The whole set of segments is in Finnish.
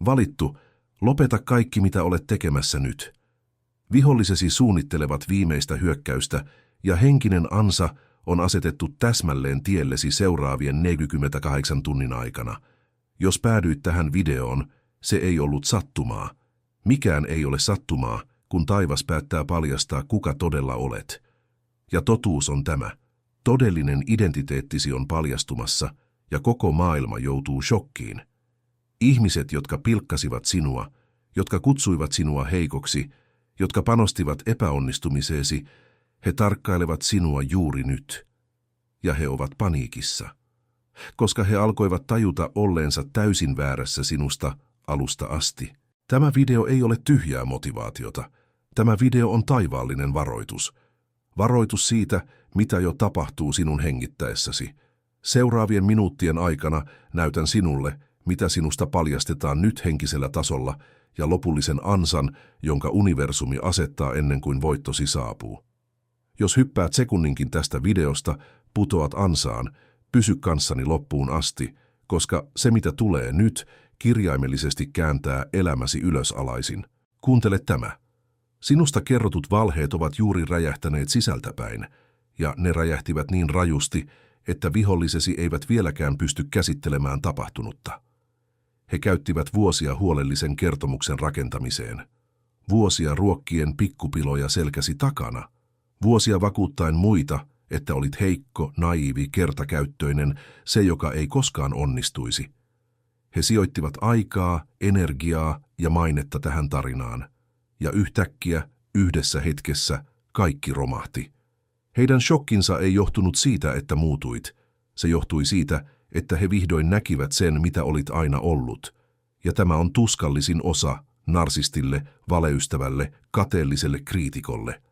Valittu, lopeta kaikki mitä olet tekemässä nyt. Vihollisesi suunnittelevat viimeistä hyökkäystä ja henkinen ansa on asetettu täsmälleen tiellesi seuraavien 48 tunnin aikana. Jos päädyit tähän videoon, se ei ollut sattumaa. Mikään ei ole sattumaa, kun taivas päättää paljastaa kuka todella olet. Ja totuus on tämä. Todellinen identiteettisi on paljastumassa ja koko maailma joutuu shokkiin. Ihmiset, jotka pilkkasivat sinua, jotka kutsuivat sinua heikoksi, jotka panostivat epäonnistumiseesi, he tarkkailevat sinua juuri nyt. Ja he ovat paniikissa, koska he alkoivat tajuta olleensa täysin väärässä sinusta alusta asti. Tämä video ei ole tyhjää motivaatiota. Tämä video on taivaallinen varoitus. Varoitus siitä, mitä jo tapahtuu sinun hengittäessäsi. Seuraavien minuuttien aikana näytän sinulle, mitä sinusta paljastetaan nyt henkisellä tasolla ja lopullisen ansan, jonka universumi asettaa ennen kuin voittosi saapuu. Jos hyppäät sekunninkin tästä videosta, putoat ansaan, pysy kanssani loppuun asti, koska se mitä tulee nyt kirjaimellisesti kääntää elämäsi ylösalaisin. Kuuntele tämä. Sinusta kerrotut valheet ovat juuri räjähtäneet sisältäpäin, ja ne räjähtivät niin rajusti, että vihollisesi eivät vieläkään pysty käsittelemään tapahtunutta. He käyttivät vuosia huolellisen kertomuksen rakentamiseen, vuosia ruokkien pikkupiloja selkäsi takana, vuosia vakuuttaen muita, että olit heikko, naiivi, kertakäyttöinen, se joka ei koskaan onnistuisi. He sijoittivat aikaa, energiaa ja mainetta tähän tarinaan, ja yhtäkkiä, yhdessä hetkessä, kaikki romahti. Heidän shokkinsa ei johtunut siitä, että muutuit. Se johtui siitä, että he vihdoin näkivät sen, mitä olit aina ollut. Ja tämä on tuskallisin osa narsistille, valeystävälle, kateelliselle kriitikolle.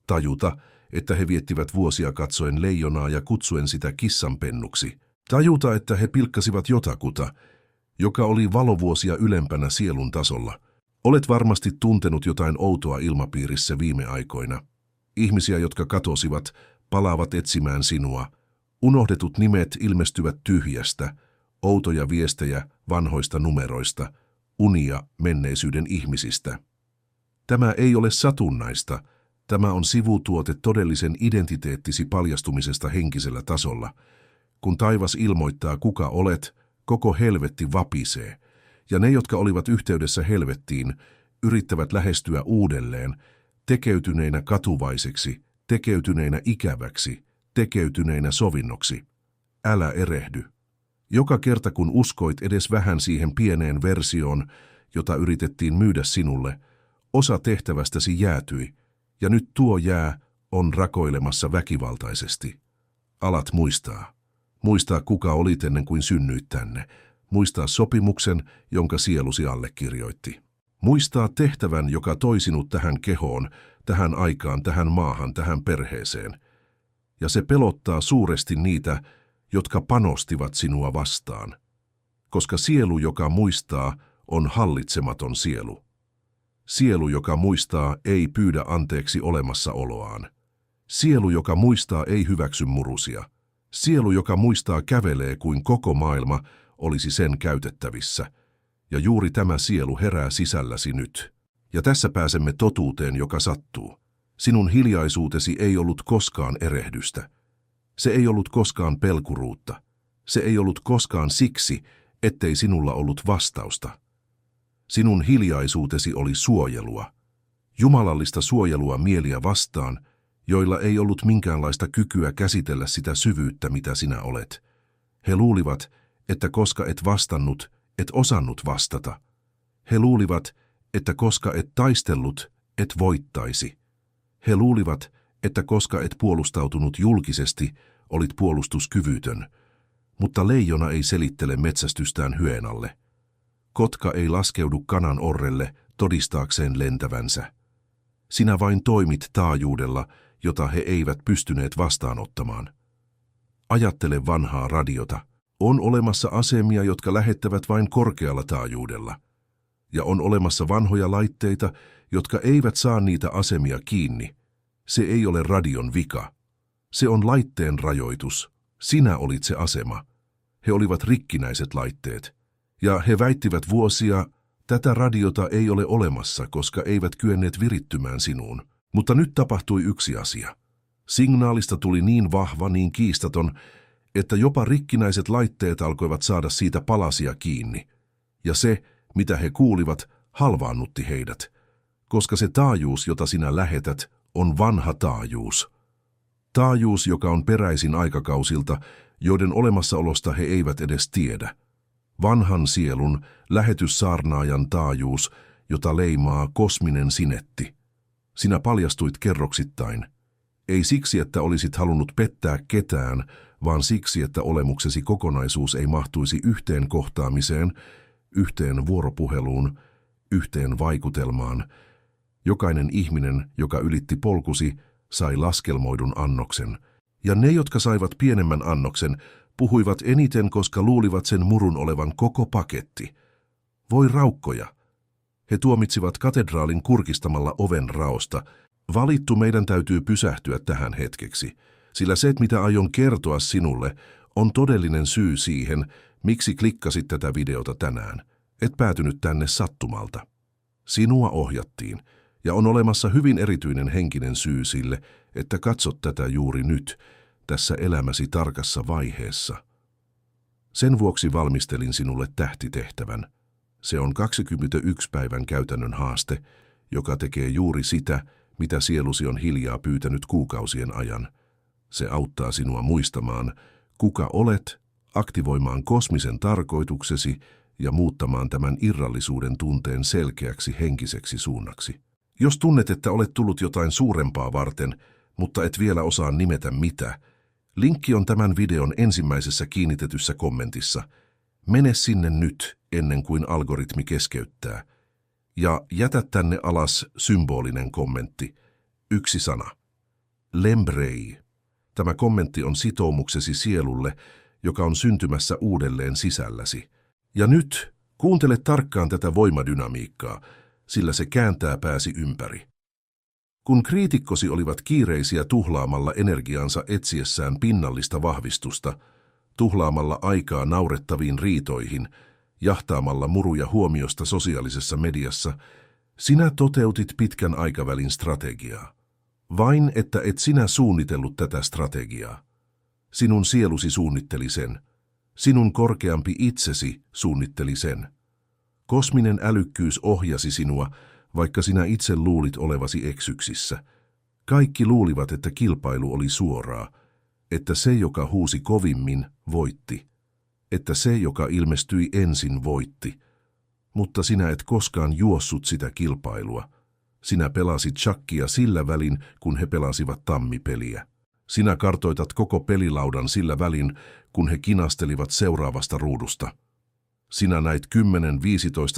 Tajuta, että he viettivät vuosia katsoen leijonaa ja kutsuen sitä kissanpennuksi. Tajuta, että he pilkkasivat jotakuta, joka oli valovuosia ylempänä sielun tasolla. Olet varmasti tuntenut jotain outoa ilmapiirissä viime aikoina. Ihmisiä, jotka katosivat, palaavat etsimään sinua. Unohdetut nimet ilmestyvät tyhjästä, outoja viestejä vanhoista numeroista, unia menneisyyden ihmisistä. Tämä ei ole satunnaista. Tämä on sivutuote todellisen identiteettisi paljastumisesta henkisellä tasolla. Kun taivas ilmoittaa kuka olet, koko helvetti vapisee, ja ne, jotka olivat yhteydessä helvettiin, yrittävät lähestyä uudelleen, tekeytyneinä katuvaiseksi, tekeytyneinä ikäväksi, tekeytyneinä sovinnoksi. Älä erehdy. Joka kerta kun uskoit edes vähän siihen pieneen versioon, jota yritettiin myydä sinulle, osa tehtävästäsi jäätyi, ja nyt tuo jää on rakoilemassa väkivaltaisesti. Alat muistaa. Muistaa kuka olit ennen kuin synnyit tänne. Muistaa sopimuksen, jonka sielusi allekirjoitti. Muistaa tehtävän, joka toi sinut tähän kehoon, tähän aikaan, tähän maahan, tähän perheeseen. Ja se pelottaa suuresti niitä, jotka panostivat sinua vastaan. Koska sielu, joka muistaa, on hallitsematon sielu. Sielu, joka muistaa, ei pyydä anteeksi olemassaoloaan. Sielu, joka muistaa, ei hyväksy murusia. Sielu, joka muistaa, kävelee kuin koko maailma olisi sen käytettävissä. Ja juuri tämä sielu herää sisälläsi nyt. Ja tässä pääsemme totuuteen, joka sattuu. Sinun hiljaisuutesi ei ollut koskaan erehdystä. Se ei ollut koskaan pelkuruutta. Se ei ollut koskaan siksi, ettei sinulla ollut vastausta. Sinun hiljaisuutesi oli suojelua. Jumalallista suojelua mieliä vastaan, joilla ei ollut minkäänlaista kykyä käsitellä sitä syvyyttä, mitä sinä olet. He luulivat, että koska et vastannut, et osannut vastata. He luulivat, että koska et taistellut, et voittaisi. He luulivat, että koska et puolustautunut julkisesti, olit puolustuskyvytön. Mutta leijona ei selittele metsästystään hyenalle. Kotka ei laskeudu kanan orrelle todistaakseen lentävänsä. Sinä vain toimit taajuudella, jota he eivät pystyneet vastaanottamaan. Ajattele vanhaa radiota. On olemassa asemia, jotka lähettävät vain korkealla taajuudella. Ja on olemassa vanhoja laitteita, jotka eivät saa niitä asemia kiinni. Se ei ole radion vika. Se on laitteen rajoitus. Sinä olit se asema. He olivat rikkinäiset laitteet. Ja he väittivät vuosia, Tätä radiota ei ole olemassa, koska eivät kyenneet virittymään sinuun. Mutta nyt tapahtui yksi asia. Signaalista tuli niin vahva, niin kiistaton, että jopa rikkinäiset laitteet alkoivat saada siitä palasia kiinni. Ja se, mitä he kuulivat, halvaannutti heidät, koska se taajuus, jota sinä lähetät, on vanha taajuus. Taajuus, joka on peräisin aikakausilta, joiden olemassaolosta he eivät edes tiedä. Vanhan sielun, lähetyssaarnaajan taajuus, jota leimaa kosminen sinetti. Sinä paljastuit kerroksittain. Ei siksi, että olisit halunnut pettää ketään, vaan siksi, että olemuksesi kokonaisuus ei mahtuisi yhteen kohtaamiseen, yhteen vuoropuheluun, yhteen vaikutelmaan. Jokainen ihminen, joka ylitti polkusi, sai laskelmoidun annoksen. Ja ne, jotka saivat pienemmän annoksen, puhuivat eniten, koska luulivat sen murun olevan koko paketti. Voi raukkoja. He tuomitsivat katedraalin kurkistamalla oven raosta. Valittu, meidän täytyy pysähtyä tähän hetkeksi, sillä se, mitä aion kertoa sinulle, on todellinen syy siihen, miksi klikkasit tätä videota tänään. Et päätynyt tänne sattumalta. Sinua ohjattiin, ja on olemassa hyvin erityinen henkinen syy sille, että katsot tätä juuri nyt, tässä elämäsi tarkassa vaiheessa. Sen vuoksi valmistelin sinulle tähtitehtävän. Se on 21 päivän käytännön haaste, joka tekee juuri sitä, mitä sielusi on hiljaa pyytänyt kuukausien ajan. Se auttaa sinua muistamaan, kuka olet, aktivoimaan kosmisen tarkoituksesi ja muuttamaan tämän irrallisuuden tunteen selkeäksi henkiseksi suunnaksi. Jos tunnet, että olet tullut jotain suurempaa varten, mutta et vielä osaa nimetä mitä, linkki on tämän videon ensimmäisessä kiinnitetyssä kommentissa. Mene sinne nyt, ennen kuin algoritmi keskeyttää. Ja jätä tänne alas symbolinen kommentti. Yksi sana. Lembrei. Tämä kommentti on sitoumuksesi sielulle, joka on syntymässä uudelleen sisälläsi. Ja nyt kuuntele tarkkaan tätä voimadynamiikkaa, sillä se kääntää pääsi ympäri. Kun kriitikkosi olivat kiireisiä tuhlaamalla energiansa etsiessään pinnallista vahvistusta, tuhlaamalla aikaa naurettaviin riitoihin, jahtaamalla muruja huomiosta sosiaalisessa mediassa, sinä toteutit pitkän aikavälin strategiaa. Vain, että et sinä suunnitellut tätä strategiaa. Sinun sielusi suunnitteli sen. Sinun korkeampi itsesi suunnitteli sen. Kosminen älykkyys ohjasi sinua, vaikka sinä itse luulit olevasi eksyksissä. Kaikki luulivat, että kilpailu oli suoraa, että se, joka huusi kovimmin, voitti, että se, joka ilmestyi ensin, voitti. Mutta sinä et koskaan juossut sitä kilpailua. Sinä pelasit shakkia sillä välin, kun he pelasivat tammipeliä. Sinä kartoitat koko pelilaudan sillä välin, kun he kinastelivat seuraavasta ruudusta. Sinä näit 10-15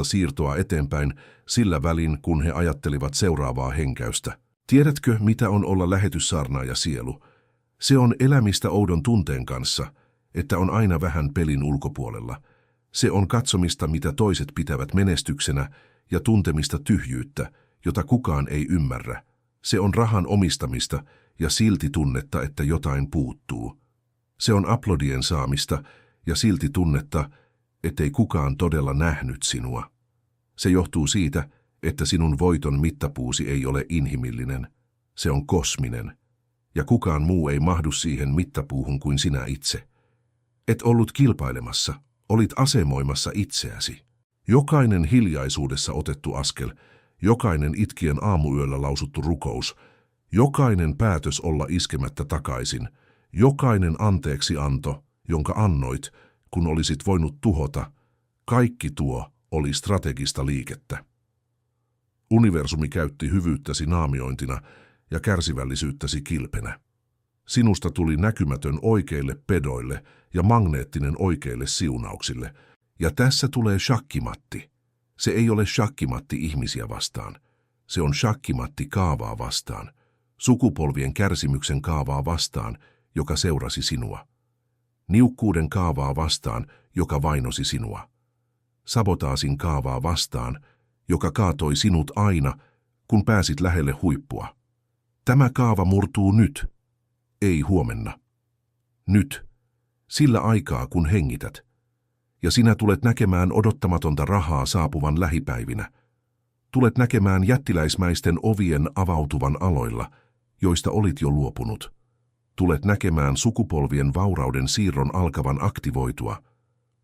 siirtoa eteenpäin sillä välin, kun he ajattelivat seuraavaa henkäystä. Tiedätkö, mitä on olla lähetyssaarnaaja sielu? Se on elämistä oudon tunteen kanssa, että on aina vähän pelin ulkopuolella. Se on katsomista, mitä toiset pitävät menestyksenä, ja tuntemista tyhjyyttä, jota kukaan ei ymmärrä. Se on rahan omistamista ja silti tunnetta, että jotain puuttuu. Se on aplodien saamista ja silti tunnetta, ettei kukaan todella nähnyt sinua. Se johtuu siitä, että sinun voiton mittapuusi ei ole inhimillinen. Se on kosminen. Ja kukaan muu ei mahdu siihen mittapuuhun kuin sinä itse. Et ollut kilpailemassa, olit asemoimassa itseäsi. Jokainen hiljaisuudessa otettu askel, jokainen itkien aamuyöllä lausuttu rukous, jokainen päätös olla iskemättä takaisin, jokainen anteeksianto, jonka annoit, kun olisit voinut tuhota, kaikki tuo oli strategista liikettä. Universumi käytti hyvyyttäsi naamiointina ja kärsivällisyyttäsi kilpenä. Sinusta tuli näkymätön oikeille pedoille ja magneettinen oikeille siunauksille. Ja tässä tulee shakkimatti. Se ei ole shakkimatti ihmisiä vastaan. Se on shakkimatti kaavaa vastaan. Sukupolvien kärsimyksen kaavaa vastaan, joka seurasi sinua. Niukkuuden kaavaa vastaan, joka vainosi sinua. Sabotaasin kaavaa vastaan, joka kaatoi sinut aina, kun pääsit lähelle huippua. Tämä kaava murtuu nyt, ei huomenna. Nyt, sillä aikaa kun hengität. Ja sinä tulet näkemään odottamatonta rahaa saapuvan lähipäivinä. Tulet näkemään jättiläismäisten ovien avautuvan aloilla, joista olit jo luopunut. Tulet näkemään sukupolvien vaurauden siirron alkavan aktivoitua.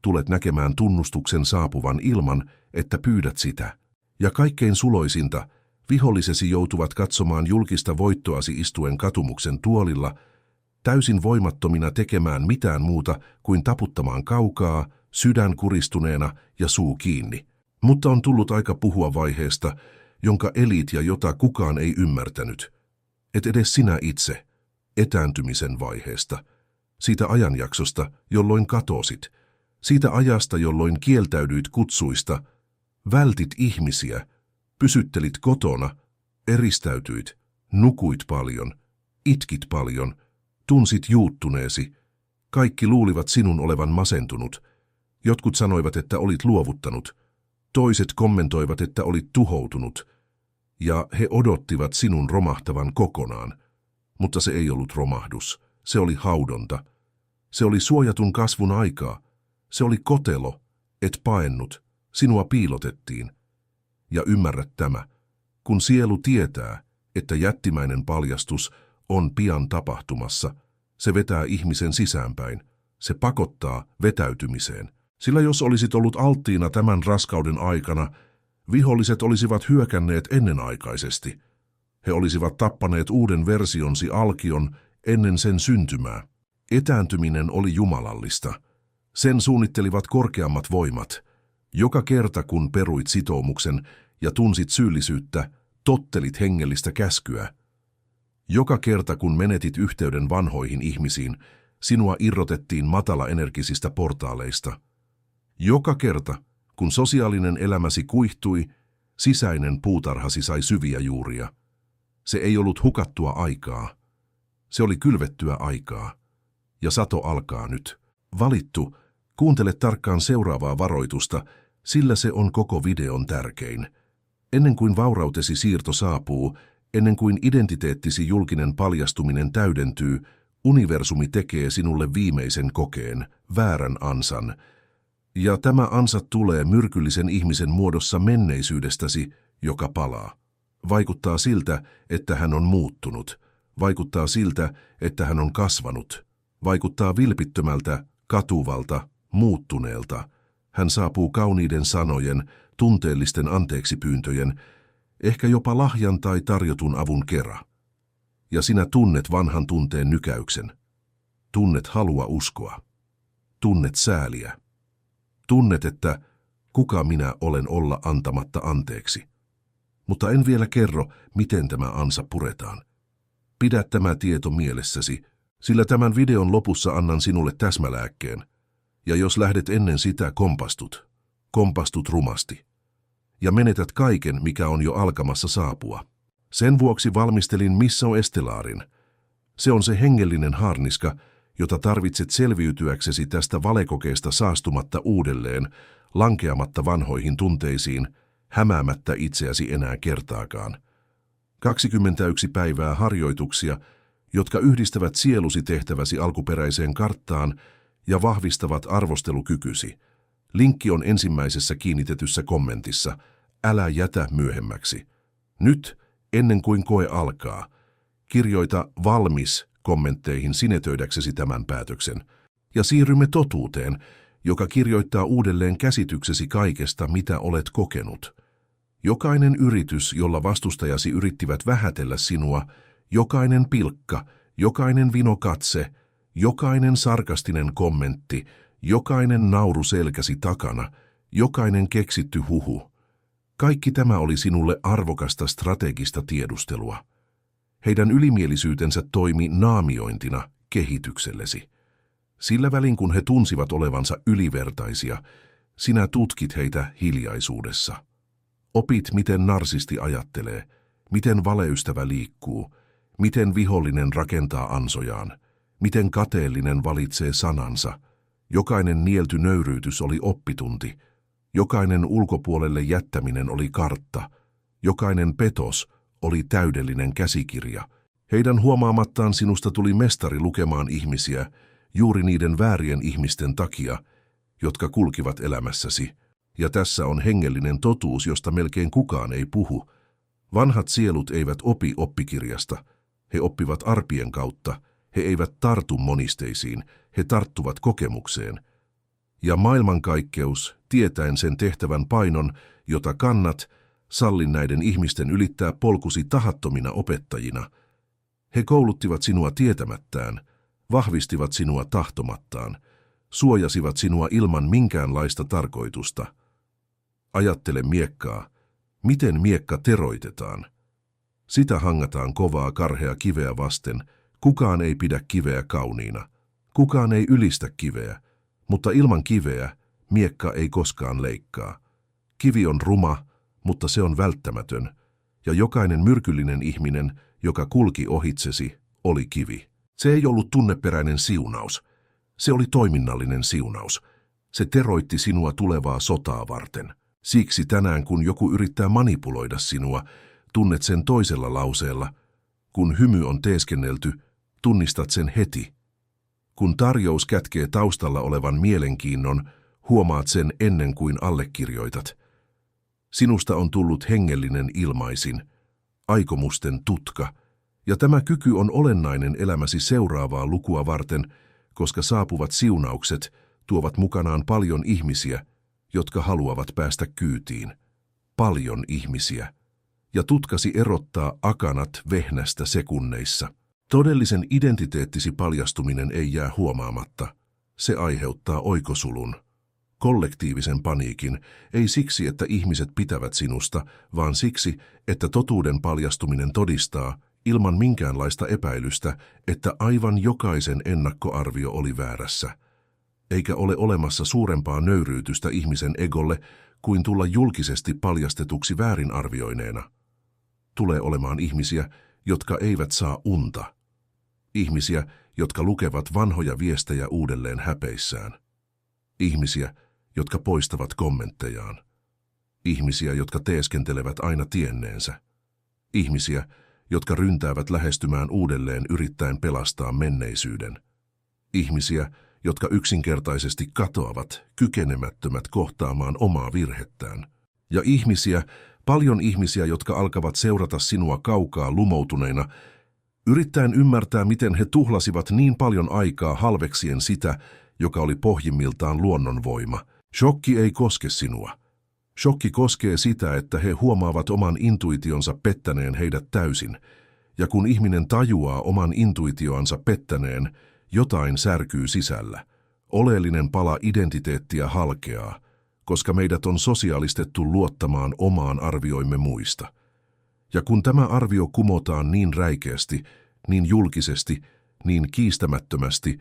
Tulet näkemään tunnustuksen saapuvan ilman, että pyydät sitä. Ja kaikkein suloisinta, vihollisesi joutuvat katsomaan julkista voittoasi istuen katumuksen tuolilla, täysin voimattomina tekemään mitään muuta kuin taputtamaan kaukaa, sydän kuristuneena ja suu kiinni. Mutta on tullut aika puhua vaiheesta, jonka elit ja jota kukaan ei ymmärtänyt. Et edes sinä itse, etääntymisen vaiheesta, siitä ajanjaksosta, jolloin katosit, siitä ajasta, jolloin kieltäydyit kutsuista, vältit ihmisiä, pysyttelit kotona, eristäytyit, nukuit paljon, itkit paljon, tunsit juuttuneesi. Kaikki luulivat sinun olevan masentunut. Jotkut sanoivat, että olit luovuttanut. Toiset kommentoivat, että olit tuhoutunut. Ja he odottivat sinun romahtavan kokonaan. Mutta se ei ollut romahdus. Se oli haudonta. Se oli suojatun kasvun aikaa. Se oli kotelo. Et paennut. Sinua piilotettiin. Ja ymmärrät tämä. Kun sielu tietää, että jättimäinen paljastus on pian tapahtumassa, se vetää ihmisen sisäänpäin. Se pakottaa vetäytymiseen. Sillä jos olisit ollut alttiina tämän raskauden aikana, viholliset olisivat hyökänneet ennenaikaisesti. He olisivat tappaneet uuden versionsi alkion ennen sen syntymää. Etääntyminen oli jumalallista. Sen suunnittelivat korkeammat voimat. Joka kerta kun peruit sitoumuksen ja tunsit syyllisyyttä, tottelit hengellistä käskyä. Joka kerta kun menetit yhteyden vanhoihin ihmisiin, sinua irrotettiin matalaenergisistä portaaleista. Joka kerta, kun sosiaalinen elämäsi kuihtui, sisäinen puutarhasi sai syviä juuria. Se ei ollut hukattua aikaa. Se oli kylvettyä aikaa. Ja sato alkaa nyt. Valittu, kuuntele tarkkaan seuraavaa varoitusta, sillä se on koko videon tärkein. Ennen kuin vaurautesi siirto saapuu, ennen kuin identiteettisi julkinen paljastuminen täydentyy, universumi tekee sinulle viimeisen kokeen, väärän ansan. Ja tämä ansa tulee myrkyllisen ihmisen muodossa menneisyydestäsi, joka palaa. Vaikuttaa siltä, että hän on muuttunut. Vaikuttaa siltä, että hän on kasvanut. Vaikuttaa vilpittömältä, katuvalta, muuttuneelta. Hän saapuu kauniiden sanojen, tunteellisten anteeksipyyntöjen, ehkä jopa lahjan tai tarjotun avun kera. Ja sinä tunnet vanhan tunteen nykäyksen. Tunnet halua uskoa. Tunnet sääliä. Tunnet, että kuka minä olen olla antamatta anteeksi. Mutta en vielä kerro, miten tämä ansa puretaan. Pidä tämä tieto mielessäsi, sillä tämän videon lopussa annan sinulle täsmälääkkeen. Ja jos lähdet ennen sitä, kompastut rumasti. Ja menetät kaiken, mikä on jo alkamassa saapua. Sen vuoksi valmistelin Mission Estelarin. Se on se hengellinen haarniska, jota tarvitset selviytyäksesi tästä valekokeesta saastumatta uudelleen, lankeamatta vanhoihin tunteisiin, hämäämättä itseäsi enää kertaakaan. 21 päivää harjoituksia, jotka yhdistävät sielusi tehtäväsi alkuperäiseen karttaan ja vahvistavat arvostelukykysi. Linkki on ensimmäisessä kiinnitetyssä kommentissa. Älä jätä myöhemmäksi. Nyt, ennen kuin koe alkaa, kirjoita valmis kommentteihin sinetöidäksesi tämän päätöksen. Ja siirrymme totuuteen, joka kirjoittaa uudelleen käsityksesi kaikesta, mitä olet kokenut. Jokainen yritys, jolla vastustajasi yrittivät vähätellä sinua, jokainen pilkka, jokainen vinokatse, jokainen sarkastinen kommentti, jokainen nauru selkäsi takana, jokainen keksitty huhu. Kaikki tämä oli sinulle arvokasta strategista tiedustelua. Heidän ylimielisyytensä toimi naamiointina kehityksellesi. Sillä välin kun he tunsivat olevansa ylivertaisia, sinä tutkit heitä hiljaisuudessa. Opit, miten narsisti ajattelee, miten valeystävä liikkuu, miten vihollinen rakentaa ansojaan, miten kateellinen valitsee sanansa. Jokainen nielty nöyryytys oli oppitunti, jokainen ulkopuolelle jättäminen oli kartta, jokainen petos oli täydellinen käsikirja. Heidän huomaamattaan sinusta tuli mestari lukemaan ihmisiä juuri niiden väärien ihmisten takia, jotka kulkivat elämässäsi. Ja tässä on hengellinen totuus, josta melkein kukaan ei puhu. Vanhat sielut eivät opi oppikirjasta. He oppivat arpien kautta. He eivät tartu monisteisiin. He tarttuvat kokemukseen. Ja maailmankaikkeus, tietäen sen tehtävän painon, jota kannat, sallin näiden ihmisten ylittää polkusi tahattomina opettajina. He kouluttivat sinua tietämättään, vahvistivat sinua tahtomattaan, suojasivat sinua ilman minkäänlaista tarkoitusta. Ajattele miekkaa. Miten miekka teroitetaan? Sitä hangataan kovaa karhea kiveä vasten. Kukaan ei pidä kiveä kauniina. Kukaan ei ylistä kiveä, mutta ilman kiveä miekka ei koskaan leikkaa. Kivi on ruma, mutta se on välttämätön, ja jokainen myrkyllinen ihminen, joka kulki ohitsesi, oli kivi. Se ei ollut tunneperäinen siunaus. Se oli toiminnallinen siunaus. Se teroitti sinua tulevaa sotaa varten. Siksi tänään, kun joku yrittää manipuloida sinua, tunnet sen toisella lauseella. Kun hymy on teeskennelty, tunnistat sen heti. Kun tarjous kätkee taustalla olevan mielenkiinnon, huomaat sen ennen kuin allekirjoitat. Sinusta on tullut hengellinen ilmaisin, aikomusten tutka, ja tämä kyky on olennainen elämäsi seuraavaa lukua varten, koska saapuvat siunaukset tuovat mukanaan paljon ihmisiä, jotka haluavat päästä kyytiin. Paljon ihmisiä. Ja tutkasi erottaa akanat vehnästä sekunneissa. Todellisen identiteettisi paljastuminen ei jää huomaamatta. Se aiheuttaa oikosulun. Kollektiivisen paniikin, ei siksi, että ihmiset pitävät sinusta, vaan siksi, että totuuden paljastuminen todistaa, ilman minkäänlaista epäilystä, että aivan jokaisen ennakkoarvio oli väärässä. Eikä ole olemassa suurempaa nöyryytystä ihmisen egolle kuin tulla julkisesti paljastetuksi väärinarvioineena. Tulee olemaan ihmisiä, jotka eivät saa unta. Ihmisiä, jotka lukevat vanhoja viestejä uudelleen häpeissään. Ihmisiä, jotka poistavat kommenttejaan. Ihmisiä, jotka teeskentelevät aina tienneensä. Ihmisiä, jotka ryntäävät lähestymään uudelleen yrittäen pelastaa menneisyyden. Ihmisiä, jotka yksinkertaisesti katoavat, kykenemättömät kohtaamaan omaa virhettään. Ja ihmisiä, paljon ihmisiä, jotka alkavat seurata sinua kaukaa lumoutuneina, yrittäen ymmärtää, miten he tuhlasivat niin paljon aikaa halveksien sitä, joka oli pohjimmiltaan luonnonvoima. Shokki ei koske sinua. Shokki koskee sitä, että he huomaavat oman intuitionsa pettäneen heidät täysin, ja kun ihminen tajuaa oman intuitioansa pettäneen, jotain särkyy sisällä. Oleellinen pala identiteettiä halkeaa, koska meidät on sosiaalistettu luottamaan omaan arvioimme muista. Ja kun tämä arvio kumotaan niin räikeästi, niin julkisesti, niin kiistämättömästi,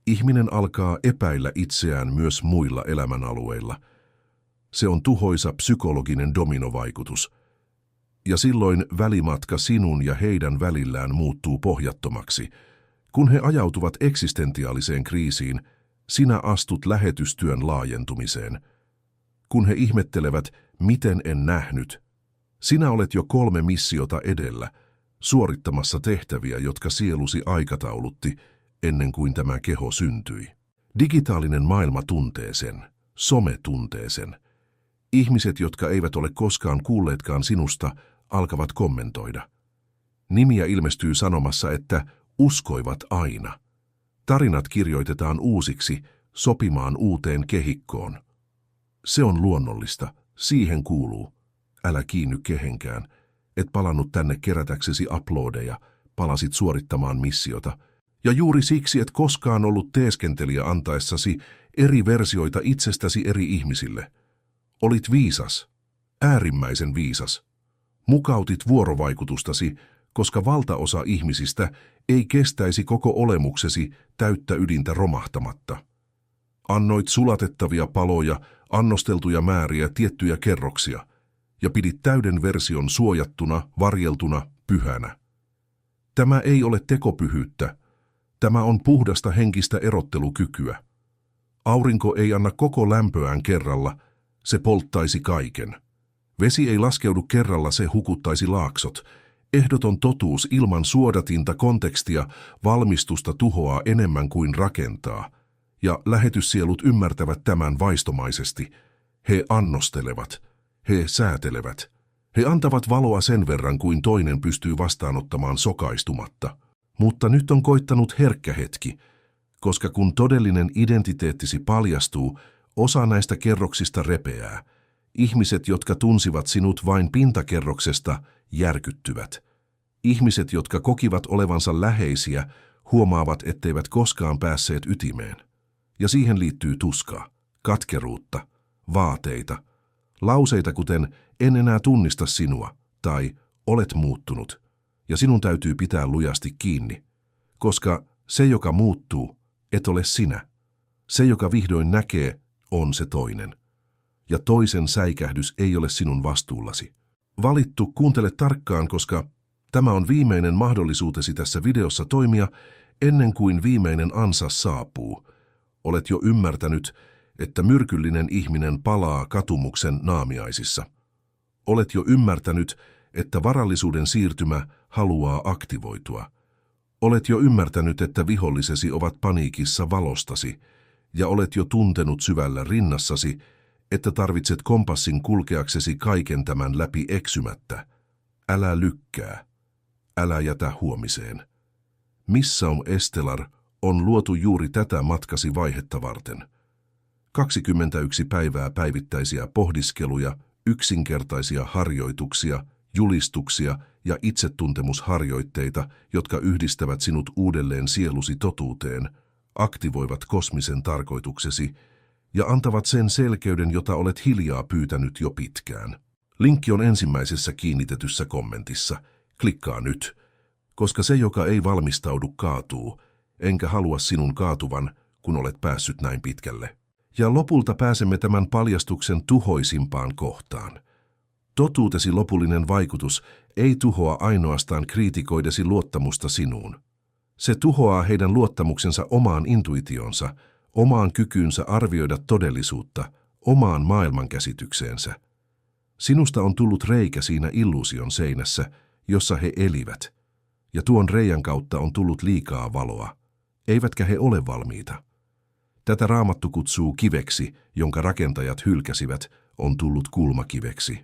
ihminen alkaa epäillä itseään myös muilla elämänalueilla. Se on tuhoisa psykologinen dominovaikutus. Ja silloin välimatka sinun ja heidän välillään muuttuu pohjattomaksi. Kun he ajautuvat eksistentiaaliseen kriisiin, sinä astut lähetystyön laajentumiseen. Kun he ihmettelevät, miten en nähnyt, sinä olet jo 3 missiota edellä, suorittamassa tehtäviä, jotka sielusi aikataulutti ennen kuin tämä keho syntyi. Digitaalinen maailma tuntee sen, some tuntee sen. Ihmiset, jotka eivät ole koskaan kuulleetkaan sinusta, alkavat kommentoida. Nimiä ilmestyy sanomassa, että uskoivat aina. Tarinat kirjoitetaan uusiksi, sopimaan uuteen kehikkoon. Se on luonnollista, siihen kuuluu. Älä kiinny kehenkään. Et palannut tänne kerätäksesi uploadeja, palasit suorittamaan missiota. Ja juuri siksi et koskaan ollut teeskentelijä antaessasi eri versioita itsestäsi eri ihmisille. Olit viisas, äärimmäisen viisas. Mukautit vuorovaikutustasi, koska valtaosa ihmisistä ei kestäisi koko olemuksesi täyttä ydintä romahtamatta. Annoit sulatettavia paloja, annosteltuja määriä, tiettyjä kerroksia, ja pidit täyden version suojattuna, varjeltuna, pyhänä. Tämä ei ole tekopyhyyttä. Tämä on puhdasta henkistä erottelukykyä. Aurinko ei anna koko lämpöään kerralla, se polttaisi kaiken. Vesi ei laskeudu kerralla, se hukuttaisi laaksot. Ehdoton totuus ilman suodatinta kontekstia valmistusta tuhoaa enemmän kuin rakentaa. Ja lähetyssielut ymmärtävät tämän vaistomaisesti. He annostelevat, he säätelevät. He antavat valoa sen verran, kuin toinen pystyy vastaanottamaan sokaistumatta. Mutta nyt on koittanut herkkä hetki, koska kun todellinen identiteettisi paljastuu, osa näistä kerroksista repeää. Ihmiset, jotka tunsivat sinut vain pintakerroksesta, järkyttyvät. Ihmiset, jotka kokivat olevansa läheisiä, huomaavat, etteivät koskaan päässeet ytimeen. Ja siihen liittyy tuskaa, katkeruutta, vaateita, lauseita kuten en enää tunnista sinua tai olet muuttunut ja sinun täytyy pitää lujasti kiinni, koska se, joka muuttuu, et ole sinä. Se, joka vihdoin näkee, on se toinen. Ja toisen säikähdys ei ole sinun vastuullasi. Valittu, kuuntele tarkkaan, koska tämä on viimeinen mahdollisuutesi tässä videossa toimia ennen kuin viimeinen ansa saapuu. Olet jo ymmärtänyt, että myrkyllinen ihminen palaa katumuksen naamiaisissa. Olet jo ymmärtänyt, että varallisuuden siirtymä haluaa aktivoitua. Olet jo ymmärtänyt, että vihollisesi ovat paniikissa valostasi, ja olet jo tuntenut syvällä rinnassasi, että tarvitset kompassin kulkeaksesi kaiken tämän läpi eksymättä. Älä lykkää. Älä jätä huomiseen. Missão Estelar on luotu juuri tätä matkasi vaihetta varten. 21 päivää päivittäisiä pohdiskeluja, yksinkertaisia harjoituksia, julistuksia ja itsetuntemusharjoitteita, jotka yhdistävät sinut uudelleen sielusi totuuteen, aktivoivat kosmisen tarkoituksesi ja antavat sen selkeyden, jota olet hiljaa pyytänyt jo pitkään. Linkki on ensimmäisessä kiinnitetyssä kommentissa. Klikkaa nyt, koska se, joka ei valmistaudu, kaatuu, enkä halua sinun kaatuvan, kun olet päässyt näin pitkälle. Ja lopulta pääsemme tämän paljastuksen tuhoisimpaan kohtaan. Totuutesi lopullinen vaikutus ei tuhoa ainoastaan kriitikoidesi luottamusta sinuun. Se tuhoaa heidän luottamuksensa omaan intuitionsa, omaan kykyynsä arvioida todellisuutta, omaan maailmankäsitykseensä. Sinusta on tullut reikä siinä illuusion seinässä, jossa he elivät, ja tuon reiän kautta on tullut liikaa valoa, eivätkä he ole valmiita. Tätä Raamattu kutsuu kiveksi, jonka rakentajat hylkäsivät, on tullut kulmakiveksi.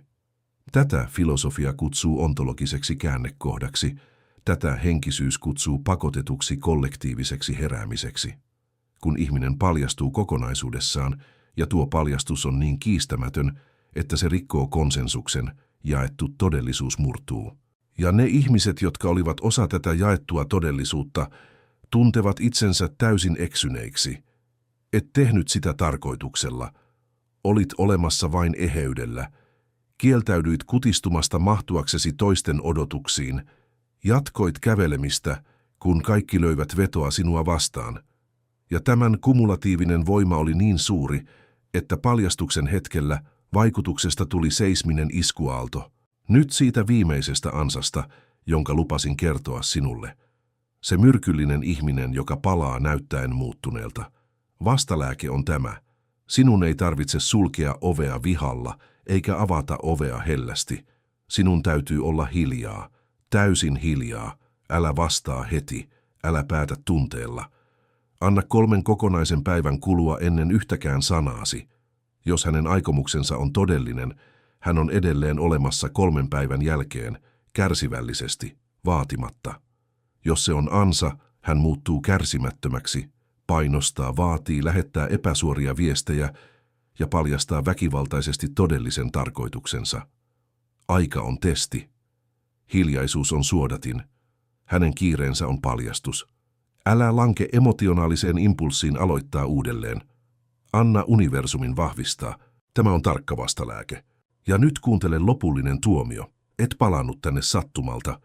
Tätä filosofia kutsuu ontologiseksi käännekohdaksi, tätä henkisyys kutsuu pakotetuksi kollektiiviseksi heräämiseksi. Kun ihminen paljastuu kokonaisuudessaan, ja tuo paljastus on niin kiistämätön, että se rikkoo konsensuksen, jaettu todellisuus murtuu. Ja ne ihmiset, jotka olivat osa tätä jaettua todellisuutta, tuntevat itsensä täysin eksyneiksi. Et tehnyt sitä tarkoituksella. Olit olemassa vain eheydellä. Kieltäydyit kutistumasta mahtuaksesi toisten odotuksiin. Jatkoit kävelemistä, kun kaikki löivät vetoa sinua vastaan. Ja tämän kumulatiivinen voima oli niin suuri, että paljastuksen hetkellä vaikutuksesta tuli seisminen iskuaalto. Nyt siitä viimeisestä ansasta, jonka lupasin kertoa sinulle. Se myrkyllinen ihminen, joka palaa näyttäen muuttuneelta. Vastalääke on tämä. Sinun ei tarvitse sulkea ovea vihalla, eikä avata ovea hellästi. Sinun täytyy olla hiljaa, täysin hiljaa. Älä vastaa heti, älä päätä tunteella. Anna 3 kokonaisen päivän kulua ennen yhtäkään sanaasi. Jos hänen aikomuksensa on todellinen, hän on edelleen olemassa 3 päivän jälkeen, kärsivällisesti, vaatimatta. Jos se on ansa, hän muuttuu kärsimättömäksi, painostaa, vaatii, lähettää epäsuoria viestejä ja paljastaa väkivaltaisesti todellisen tarkoituksensa. Aika on testi. Hiljaisuus on suodatin. Hänen kiireensä on paljastus. Älä lanke emotionaaliseen impulssiin aloittaa uudelleen. Anna universumin vahvistaa. Tämä on tarkka vastalääke. Ja nyt kuuntele lopullinen tuomio. Et palannut tänne sattumalta.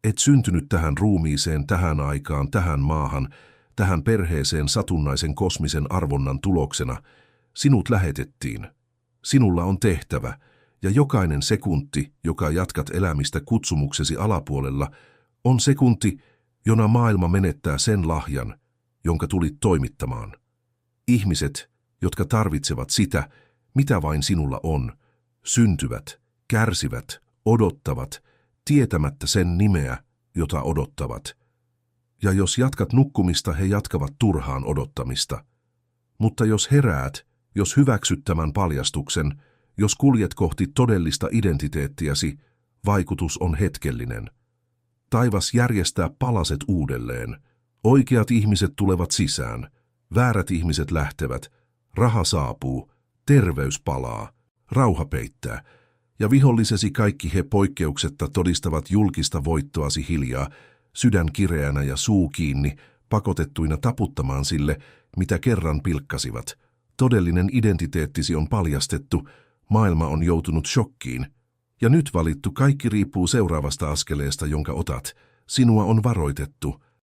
Et syntynyt tähän ruumiiseen, tähän aikaan, tähän maahan, tähän perheeseen satunnaisen kosmisen arvonnan tuloksena. Sinut lähetettiin. Sinulla on tehtävä, ja jokainen sekunti, joka jatkat elämistä kutsumuksesi alapuolella, on sekunti, jona maailma menettää sen lahjan, jonka tulit toimittamaan. Ihmiset, jotka tarvitsevat sitä, mitä vain sinulla on, syntyvät, kärsivät, odottavat, tietämättä sen nimeä, jota odottavat. Ja jos jatkat nukkumista, he jatkavat turhaan odottamista. Mutta jos heräät, jos hyväksyt tämän paljastuksen, jos kuljet kohti todellista identiteettiäsi, vaikutus on hetkellinen. Taivas järjestää palaset uudelleen. Oikeat ihmiset tulevat sisään, väärät ihmiset lähtevät, raha saapuu, terveys palaa, rauha peittää, ja vihollisesi kaikki he poikkeuksetta todistavat julkista voittoasi hiljaa, sydän kireänä ja suu kiinni, pakotettuina taputtamaan sille, mitä kerran pilkkasivat. Todellinen identiteettisi on paljastettu, maailma on joutunut shokkiin, ja nyt valittu kaikki riippuu seuraavasta askeleesta, jonka otat. Sinua on varoitettu.